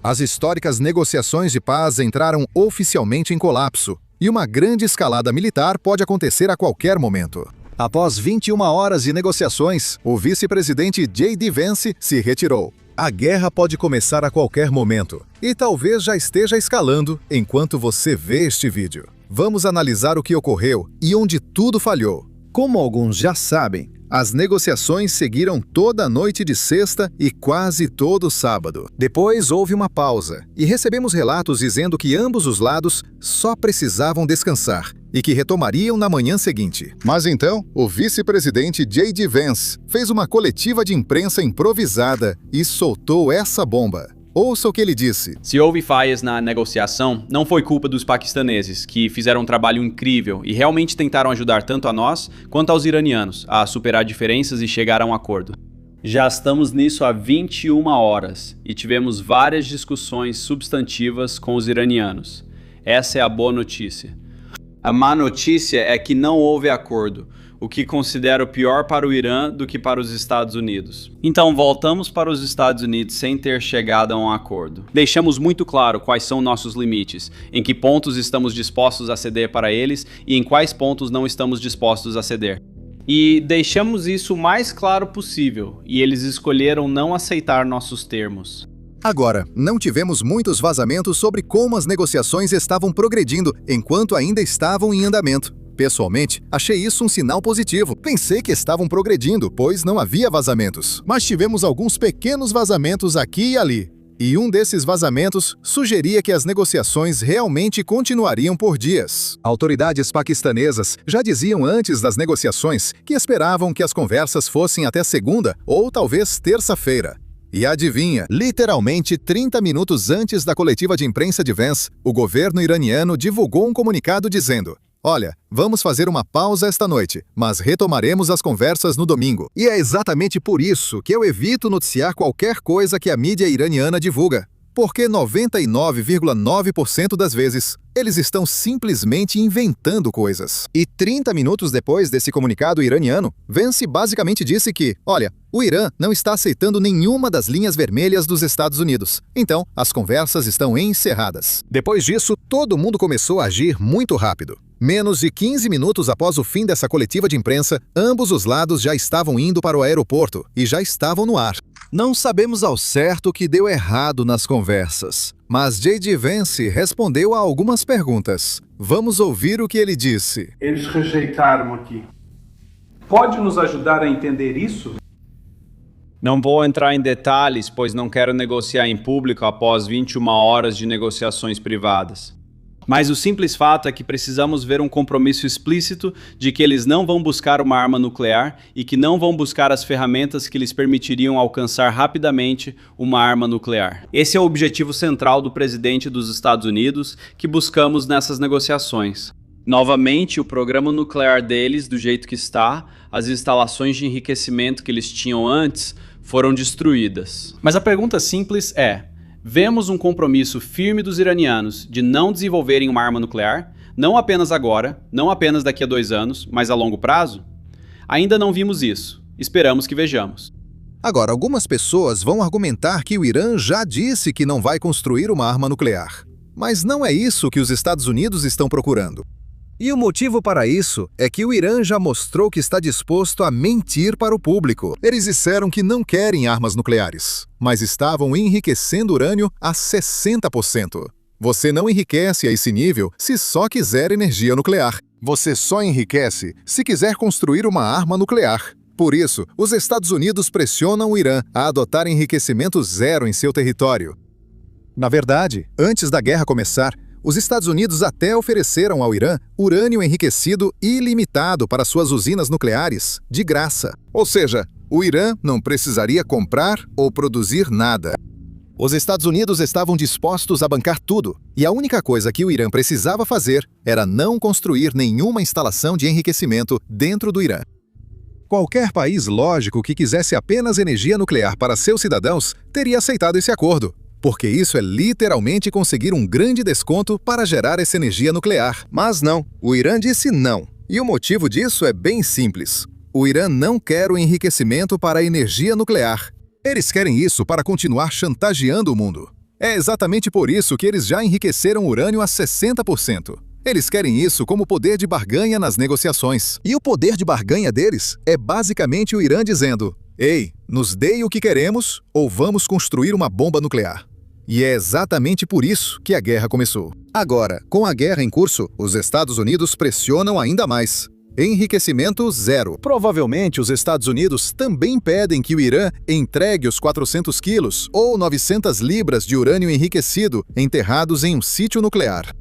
As históricas negociações de paz entraram oficialmente em colapso, e uma grande escalada militar pode acontecer a qualquer momento. Após 21 horas de negociações, o vice-presidente J.D. Vance se retirou. A guerra pode começar a qualquer momento, e talvez já esteja escalando enquanto você vê este vídeo. Vamos analisar o que ocorreu e onde tudo falhou. Como alguns já sabem, as negociações seguiram toda a noite de sexta e quase todo o sábado. Depois houve uma pausa e recebemos relatos dizendo que ambos os lados só precisavam descansar e que retomariam na manhã seguinte. Mas então, o vice-presidente J.D. Vance fez uma coletiva de imprensa improvisada e soltou essa bomba. Ouça o que ele disse. Se houve falhas na negociação, não foi culpa dos paquistaneses, que fizeram um trabalho incrível e realmente tentaram ajudar tanto a nós quanto aos iranianos a superar diferenças e chegar a um acordo. Já estamos nisso há 21 horas e tivemos várias discussões substantivas com os iranianos. Essa é a boa notícia. A má notícia é que não houve acordo, o que considero pior para o Irã do que para os Estados Unidos. Então voltamos para os Estados Unidos sem ter chegado a um acordo. Deixamos muito claro quais são nossos limites, em que pontos estamos dispostos a ceder para eles e em quais pontos não estamos dispostos a ceder. E deixamos isso o mais claro possível, e eles escolheram não aceitar nossos termos. Agora, não tivemos muitos vazamentos sobre como as negociações estavam progredindo enquanto ainda estavam em andamento. Pessoalmente, achei isso um sinal positivo. Pensei que estavam progredindo, pois não havia vazamentos. Mas tivemos alguns pequenos vazamentos aqui e ali. E um desses vazamentos sugeria que as negociações realmente continuariam por dias. Autoridades paquistanesas já diziam antes das negociações que esperavam que as conversas fossem até segunda ou talvez terça-feira. E adivinha, literalmente 30 minutos antes da coletiva de imprensa de Vance, o governo iraniano divulgou um comunicado dizendo: olha, vamos fazer uma pausa esta noite, mas retomaremos as conversas no domingo. E é exatamente por isso que eu evito noticiar qualquer coisa que a mídia iraniana divulga. Porque 99,9% das vezes, eles estão simplesmente inventando coisas. E 30 minutos depois desse comunicado iraniano, Vance basicamente disse que, olha, o Irã não está aceitando nenhuma das linhas vermelhas dos Estados Unidos. Então, as conversas estão encerradas. Depois disso, todo mundo começou a agir muito rápido. Menos de 15 minutos após o fim dessa coletiva de imprensa, ambos os lados já estavam indo para o aeroporto e já estavam no ar. Não sabemos ao certo o que deu errado nas conversas, mas J.D. Vance respondeu a algumas perguntas. Vamos ouvir o que ele disse. Eles rejeitaram aqui. Pode nos ajudar a entender isso? Não vou entrar em detalhes, pois não quero negociar em público após 21 horas de negociações privadas. Mas o simples fato é que precisamos ver um compromisso explícito de que eles não vão buscar uma arma nuclear e que não vão buscar as ferramentas que lhes permitiriam alcançar rapidamente uma arma nuclear. Esse é o objetivo central do presidente dos Estados Unidos que buscamos nessas negociações. Novamente, o programa nuclear deles, do jeito que está, as instalações de enriquecimento que eles tinham antes, foram destruídas. Mas a pergunta simples é: vemos um compromisso firme dos iranianos de não desenvolverem uma arma nuclear, não apenas agora, não apenas daqui a 2 anos, mas a longo prazo? Ainda não vimos isso. Esperamos que vejamos. Agora, algumas pessoas vão argumentar que o Irã já disse que não vai construir uma arma nuclear. Mas não é isso que os Estados Unidos estão procurando. E o motivo para isso é que o Irã já mostrou que está disposto a mentir para o público. Eles disseram que não querem armas nucleares, mas estavam enriquecendo urânio a 60%. Você não enriquece a esse nível se só quiser energia nuclear. Você só enriquece se quiser construir uma arma nuclear. Por isso, os Estados Unidos pressionam o Irã a adotar enriquecimento zero em seu território. Na verdade, antes da guerra começar, os Estados Unidos até ofereceram ao Irã urânio enriquecido ilimitado para suas usinas nucleares, de graça. Ou seja, o Irã não precisaria comprar ou produzir nada. Os Estados Unidos estavam dispostos a bancar tudo, e a única coisa que o Irã precisava fazer era não construir nenhuma instalação de enriquecimento dentro do Irã. Qualquer país lógico que quisesse apenas energia nuclear para seus cidadãos teria aceitado esse acordo. Porque isso é literalmente conseguir um grande desconto para gerar essa energia nuclear. Mas não, o Irã disse não. E o motivo disso é bem simples. O Irã não quer o enriquecimento para a energia nuclear. Eles querem isso para continuar chantageando o mundo. É exatamente por isso que eles já enriqueceram urânio a 60%. Eles querem isso como poder de barganha nas negociações. E o poder de barganha deles é basicamente o Irã dizendo: ei, nos deem o que queremos ou vamos construir uma bomba nuclear. E é exatamente por isso que a guerra começou. Agora, com a guerra em curso, os Estados Unidos pressionam ainda mais. Enriquecimento zero. Provavelmente os Estados Unidos também pedem que o Irã entregue os 400 quilos ou 900 libras de urânio enriquecido enterrados em um sítio nuclear.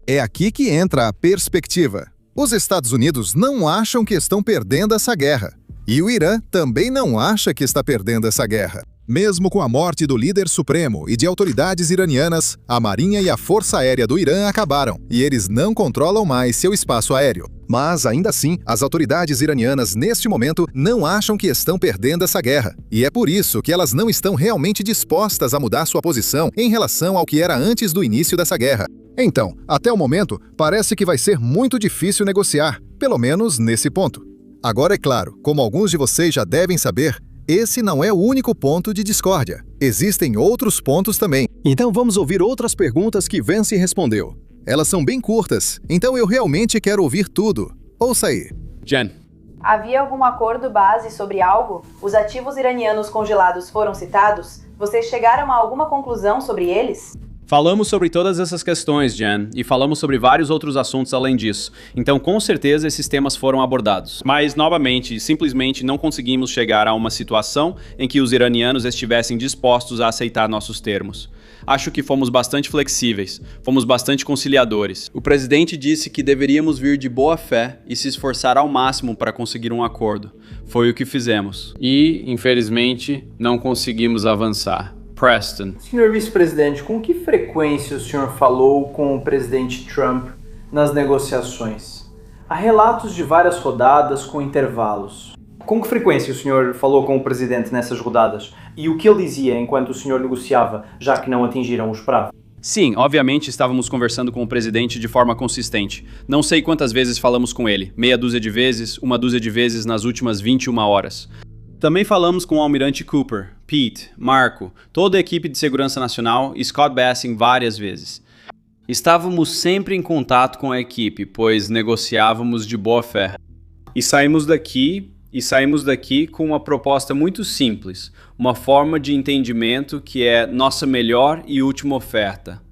É aqui que entra a perspectiva. Os Estados Unidos não acham que estão perdendo essa guerra. E o Irã também não acha que está perdendo essa guerra. Mesmo com a morte do líder supremo e de autoridades iranianas, a Marinha e a Força Aérea do Irã acabaram, e eles não controlam mais seu espaço aéreo. Mas, ainda assim, as autoridades iranianas, neste momento, não acham que estão perdendo essa guerra. E é por isso que elas não estão realmente dispostas a mudar sua posição em relação ao que era antes do início dessa guerra. Então, até o momento, parece que vai ser muito difícil negociar, pelo menos nesse ponto. Agora, é claro, como alguns de vocês já devem saber, esse não é o único ponto de discórdia. Existem outros pontos também. Então vamos ouvir outras perguntas que Vance respondeu. Elas são bem curtas, então eu realmente quero ouvir tudo. Ouça aí. Jen. Havia algum acordo base sobre algo? Os ativos iranianos congelados foram citados? Vocês chegaram a alguma conclusão sobre eles? Falamos sobre todas essas questões, Jen, e falamos sobre vários outros assuntos além disso. Então, com certeza, esses temas foram abordados. Mas, novamente, simplesmente não conseguimos chegar a uma situação em que os iranianos estivessem dispostos a aceitar nossos termos. Acho que fomos bastante flexíveis, fomos bastante conciliadores. O presidente disse que deveríamos vir de boa fé e se esforçar ao máximo para conseguir um acordo. Foi o que fizemos. E, infelizmente, não conseguimos avançar. Preston. Senhor vice-presidente, com que frequência o senhor falou com o presidente Trump nas negociações? Há relatos de várias rodadas com intervalos. Com que frequência o senhor falou com o presidente nessas rodadas? E o que ele dizia enquanto o senhor negociava, já que não atingiram os prazos? Sim, obviamente estávamos conversando com o presidente de forma consistente. Não sei quantas vezes falamos com ele, meia dúzia de vezes, uma dúzia de vezes nas últimas 21 horas. Também falamos com o almirante Cooper, Pete, Marco, toda a equipe de segurança nacional e Scott Bassing várias vezes. Estávamos sempre em contato com a equipe, pois negociávamos de boa fé. E saímos daqui com uma proposta muito simples, uma forma de entendimento que é nossa melhor e última oferta.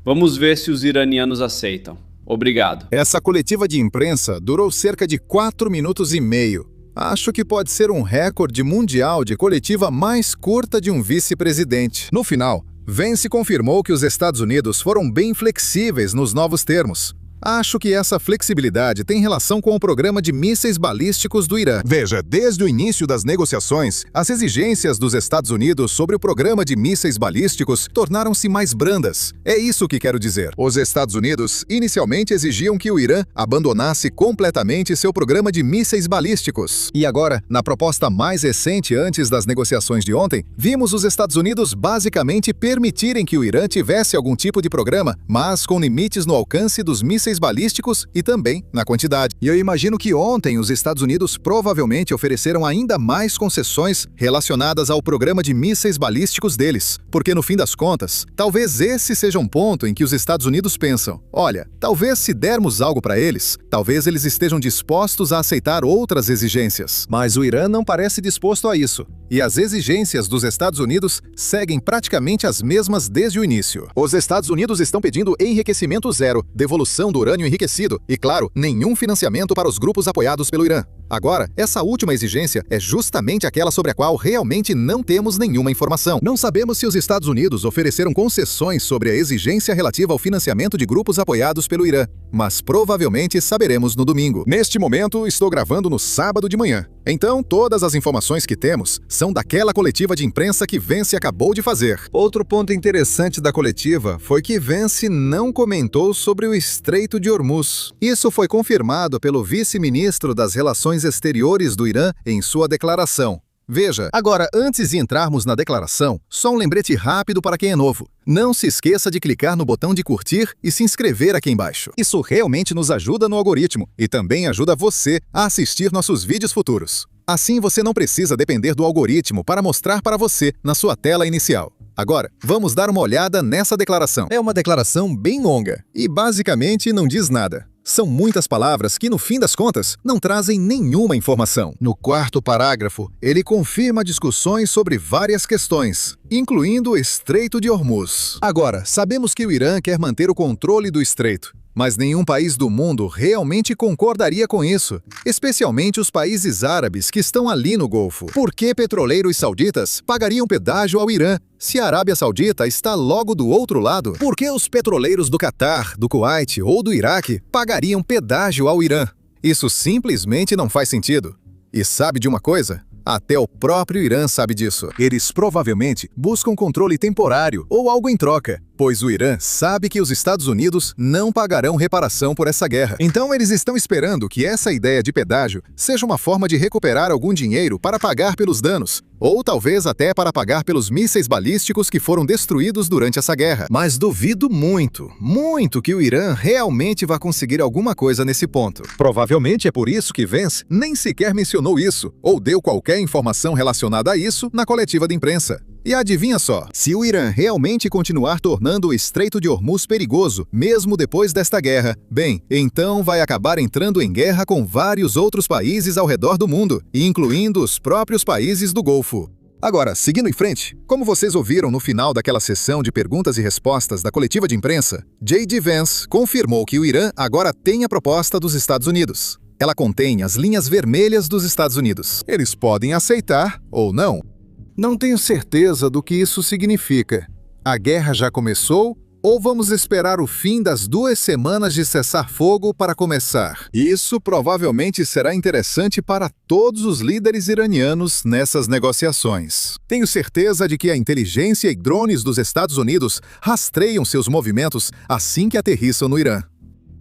Vamos ver se os iranianos aceitam. Obrigado. Essa coletiva de imprensa durou cerca de 4 minutos e meio. Acho que pode ser um recorde mundial de coletiva mais curta de um vice-presidente. No final, Vance confirmou que os Estados Unidos foram bem flexíveis nos novos termos. Acho que essa flexibilidade tem relação com o programa de mísseis balísticos do Irã. Veja, desde o início das negociações, as exigências dos Estados Unidos sobre o programa de mísseis balísticos tornaram-se mais brandas. É isso que quero dizer. Os Estados Unidos inicialmente exigiam que o Irã abandonasse completamente seu programa de mísseis balísticos. E agora, na proposta mais recente antes das negociações de ontem, vimos os Estados Unidos basicamente permitirem que o Irã tivesse algum tipo de programa, mas com limites no alcance dos mísseis balísticos e também na quantidade. E eu imagino que ontem os Estados Unidos provavelmente ofereceram ainda mais concessões relacionadas ao programa de mísseis balísticos deles, porque no fim das contas, talvez esse seja um ponto em que os Estados Unidos pensam: olha, talvez se dermos algo para eles, talvez eles estejam dispostos a aceitar outras exigências. Mas o Irã não parece disposto a isso. E as exigências dos Estados Unidos seguem praticamente as mesmas desde o início. Os Estados Unidos estão pedindo enriquecimento zero, devolução do urânio enriquecido e, claro, nenhum financiamento para os grupos apoiados pelo Irã. Agora, essa última exigência é justamente aquela sobre a qual realmente não temos nenhuma informação. Não sabemos se os Estados Unidos ofereceram concessões sobre a exigência relativa ao financiamento de grupos apoiados pelo Irã, mas provavelmente saberemos no domingo. Neste momento, estou gravando no sábado de manhã. Então, todas as informações que temos são daquela coletiva de imprensa que Vance acabou de fazer. Outro ponto interessante da coletiva foi que Vance não comentou sobre o Estreito de Hormuz. Isso foi confirmado pelo vice-ministro das Relações Exteriores do Irã em sua declaração. Veja, agora, antes de entrarmos na declaração, só um lembrete rápido para quem é novo. Não se esqueça de clicar no botão de curtir e se inscrever aqui embaixo. Isso realmente nos ajuda no algoritmo e também ajuda você a assistir nossos vídeos futuros. Assim você não precisa depender do algoritmo para mostrar para você na sua tela inicial. Agora, vamos dar uma olhada nessa declaração. É uma declaração bem longa e basicamente não diz nada. São muitas palavras que, no fim das contas, não trazem nenhuma informação. No quarto parágrafo, ele confirma discussões sobre várias questões, incluindo o Estreito de Hormuz. Agora, sabemos que o Irã quer manter o controle do estreito, mas nenhum país do mundo realmente concordaria com isso, especialmente os países árabes que estão ali no Golfo. Por que petroleiros sauditas pagariam pedágio ao Irã se a Arábia Saudita está logo do outro lado? Por que os petroleiros do Catar, do Kuwait ou do Iraque pagariam pedágio ao Irã? Isso simplesmente não faz sentido. E sabe de uma coisa? Até o próprio Irã sabe disso. Eles provavelmente buscam controle temporário ou algo em troca, pois o Irã sabe que os Estados Unidos não pagarão reparação por essa guerra. Então eles estão esperando que essa ideia de pedágio seja uma forma de recuperar algum dinheiro para pagar pelos danos, ou talvez até para pagar pelos mísseis balísticos que foram destruídos durante essa guerra. Mas duvido muito, muito que o Irã realmente vá conseguir alguma coisa nesse ponto. Provavelmente é por isso que Vance nem sequer mencionou isso, ou deu qualquer informação relacionada a isso na coletiva de imprensa. E adivinha só, se o Irã realmente continuar tornando o Estreito de Hormuz perigoso, mesmo depois desta guerra, bem, então vai acabar entrando em guerra com vários outros países ao redor do mundo, incluindo os próprios países do Golfo. Agora, seguindo em frente, como vocês ouviram no final daquela sessão de perguntas e respostas da coletiva de imprensa, J.D. Vance confirmou que o Irã agora tem a proposta dos Estados Unidos. Ela contém as linhas vermelhas dos Estados Unidos. Eles podem aceitar ou não. Não tenho certeza do que isso significa. A guerra já começou ou vamos esperar o fim das 2 semanas de cessar-fogo para começar? Isso provavelmente será interessante para todos os líderes iranianos nessas negociações. Tenho certeza de que a inteligência e drones dos Estados Unidos rastreiam seus movimentos assim que aterrissam no Irã.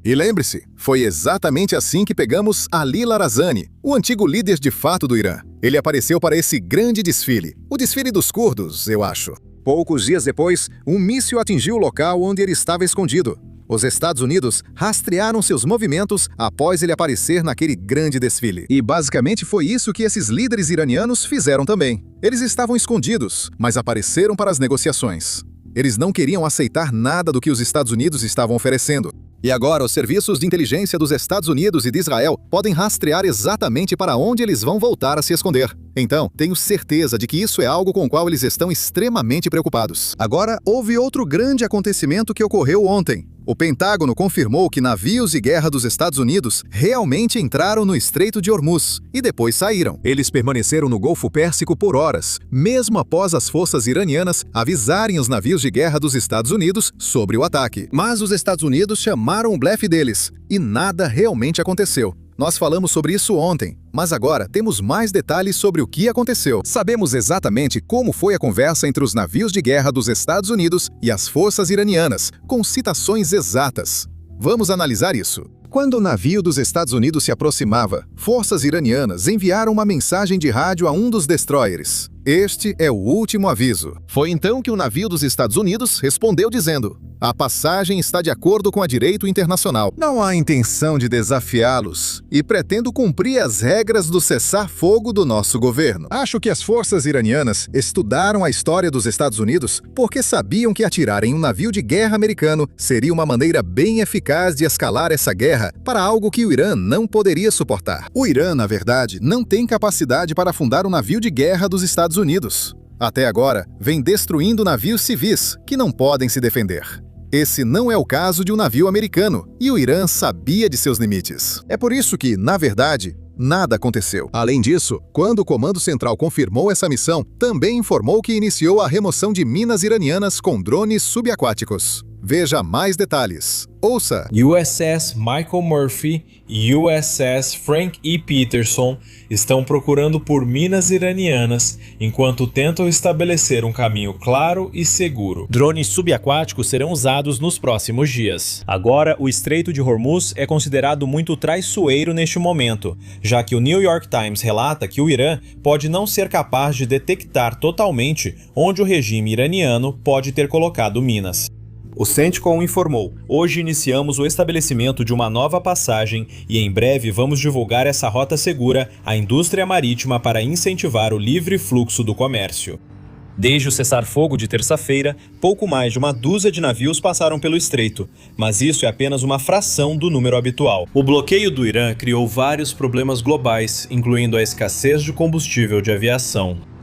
E lembre-se, foi exatamente assim que pegamos Ali Larazani, o antigo líder de fato do Irã. Ele apareceu para esse grande desfile, o desfile dos curdos, eu acho. Poucos dias depois, um míssil atingiu o local onde ele estava escondido. Os Estados Unidos rastrearam seus movimentos após ele aparecer naquele grande desfile. E basicamente foi isso que esses líderes iranianos fizeram também. Eles estavam escondidos, mas apareceram para as negociações. Eles não queriam aceitar nada do que os Estados Unidos estavam oferecendo. E agora, os serviços de inteligência dos Estados Unidos e de Israel podem rastrear exatamente para onde eles vão voltar a se esconder. Então, tenho certeza de que isso é algo com o qual eles estão extremamente preocupados. Agora, houve outro grande acontecimento que ocorreu ontem. O Pentágono confirmou que navios de guerra dos Estados Unidos realmente entraram no Estreito de Hormuz e depois saíram. Eles permaneceram no Golfo Pérsico por horas, mesmo após as forças iranianas avisarem os navios de guerra dos Estados Unidos sobre o ataque. Mas os Estados Unidos chamaram o blefe deles e nada realmente aconteceu. Nós falamos sobre isso ontem, mas agora temos mais detalhes sobre o que aconteceu. Sabemos exatamente como foi a conversa entre os navios de guerra dos Estados Unidos e as forças iranianas, com citações exatas. Vamos analisar isso. Quando o navio dos Estados Unidos se aproximava, forças iranianas enviaram uma mensagem de rádio a um dos destroyers. Este é o último aviso. Foi então que o navio dos Estados Unidos respondeu dizendo: a passagem está de acordo com a direito internacional. Não há intenção de desafiá-los e pretendo cumprir as regras do cessar-fogo do nosso governo. Acho que as forças iranianas estudaram a história dos Estados Unidos porque sabiam que atirar em um navio de guerra americano seria uma maneira bem eficaz de escalar essa guerra para algo que o Irã não poderia suportar. O Irã, na verdade, não tem capacidade para afundar um navio de guerra dos Estados Unidos. Até agora, vem destruindo navios civis que não podem se defender. Esse não é o caso de um navio americano, e o Irã sabia de seus limites. É por isso que, na verdade, nada aconteceu. Além disso, quando o Comando Central confirmou essa missão, também informou que iniciou a remoção de minas iranianas com drones subaquáticos. Veja mais detalhes. Ouça! USS Michael Murphy e USS Frank E. Peterson estão procurando por minas iranianas enquanto tentam estabelecer um caminho claro e seguro. Drones subaquáticos serão usados nos próximos dias. Agora, o Estreito de Hormuz é considerado muito traiçoeiro neste momento, já que o New York Times relata que o Irã pode não ser capaz de detectar totalmente onde o regime iraniano pode ter colocado minas. O CENTCOM informou: hoje iniciamos o estabelecimento de uma nova passagem e em breve vamos divulgar essa rota segura à indústria marítima para incentivar o livre fluxo do comércio. Desde o cessar-fogo de terça-feira, pouco mais de uma dúzia de navios passaram pelo estreito, mas isso é apenas uma fração do número habitual. O bloqueio do Irã criou vários problemas globais, incluindo a escassez de combustível de aviação.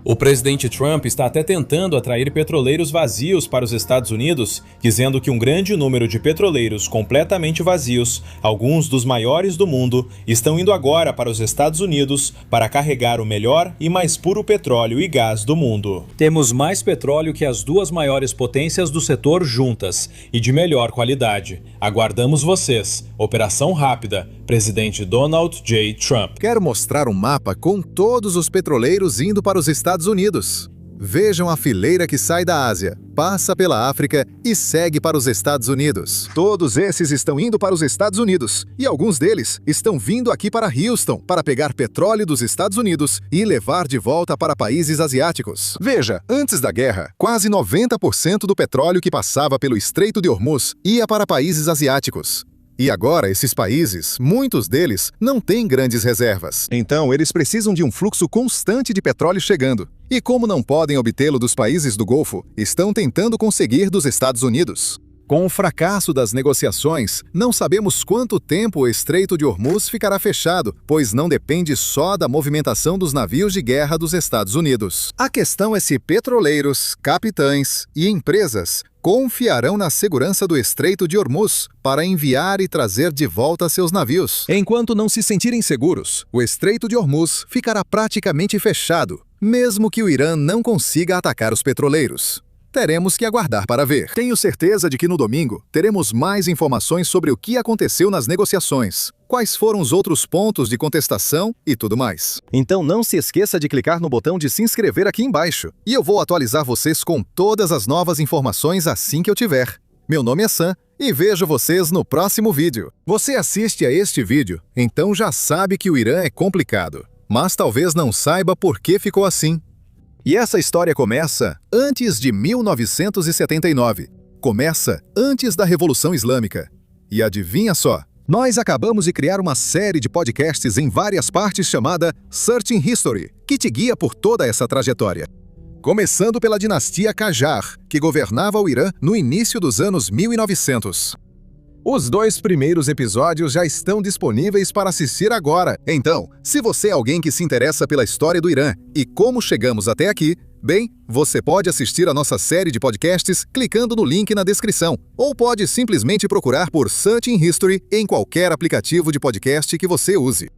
O presidente Trump está até tentando atrair petroleiros vazios para os Estados Unidos, dizendo que um grande número de petroleiros completamente vazios, alguns dos maiores do mundo, estão indo agora para os Estados Unidos para carregar o melhor e mais puro petróleo e gás do mundo. Temos mais petróleo que as duas maiores potências do setor juntas e de melhor qualidade. Aguardamos vocês. Operação Rápida. Presidente Donald J. Trump. Quero mostrar um mapa com todos os petroleiros indo para os Estados Unidos. Vejam a fileira que sai da Ásia, passa pela África e segue para os Estados Unidos. Todos esses estão indo para os Estados Unidos e alguns deles estão vindo aqui para Houston para pegar petróleo dos Estados Unidos e levar de volta para países asiáticos. Veja, antes da guerra, quase 90% do petróleo que passava pelo Estreito de Hormuz ia para países asiáticos. E agora, esses países, muitos deles, não têm grandes reservas. Então, eles precisam de um fluxo constante de petróleo chegando. E como não podem obtê-lo dos países do Golfo, estão tentando conseguir dos Estados Unidos. Com o fracasso das negociações, não sabemos quanto tempo o Estreito de Hormuz ficará fechado, pois não depende só da movimentação dos navios de guerra dos Estados Unidos. A questão é se petroleiros, capitães e empresas confiarão na segurança do Estreito de Hormuz para enviar e trazer de volta seus navios. Enquanto não se sentirem seguros, o Estreito de Hormuz ficará praticamente fechado, mesmo que o Irã não consiga atacar os petroleiros. Teremos que aguardar para ver. Tenho certeza de que no domingo teremos mais informações sobre o que aconteceu nas negociações, quais foram os outros pontos de contestação e tudo mais. Então não se esqueça de clicar no botão de se inscrever aqui embaixo e eu vou atualizar vocês com todas as novas informações assim que eu tiver. Meu nome é Sam e vejo vocês no próximo vídeo. Você assiste a este vídeo, então já sabe que o Irã é complicado, mas talvez não saiba por que ficou assim. E essa história começa antes de 1979. Começa antes da Revolução Islâmica. E adivinha só, nós acabamos de criar uma série de podcasts em várias partes chamada Searching History, que te guia por toda essa trajetória. Começando pela dinastia Qajar, que governava o Irã no início dos anos 1900. Os 2 primeiros episódios já estão disponíveis para assistir agora. Então, se você é alguém que se interessa pela história do Irã e como chegamos até aqui, bem, você pode assistir a nossa série de podcasts clicando no link na descrição, ou pode simplesmente procurar por Searching History em qualquer aplicativo de podcast que você use.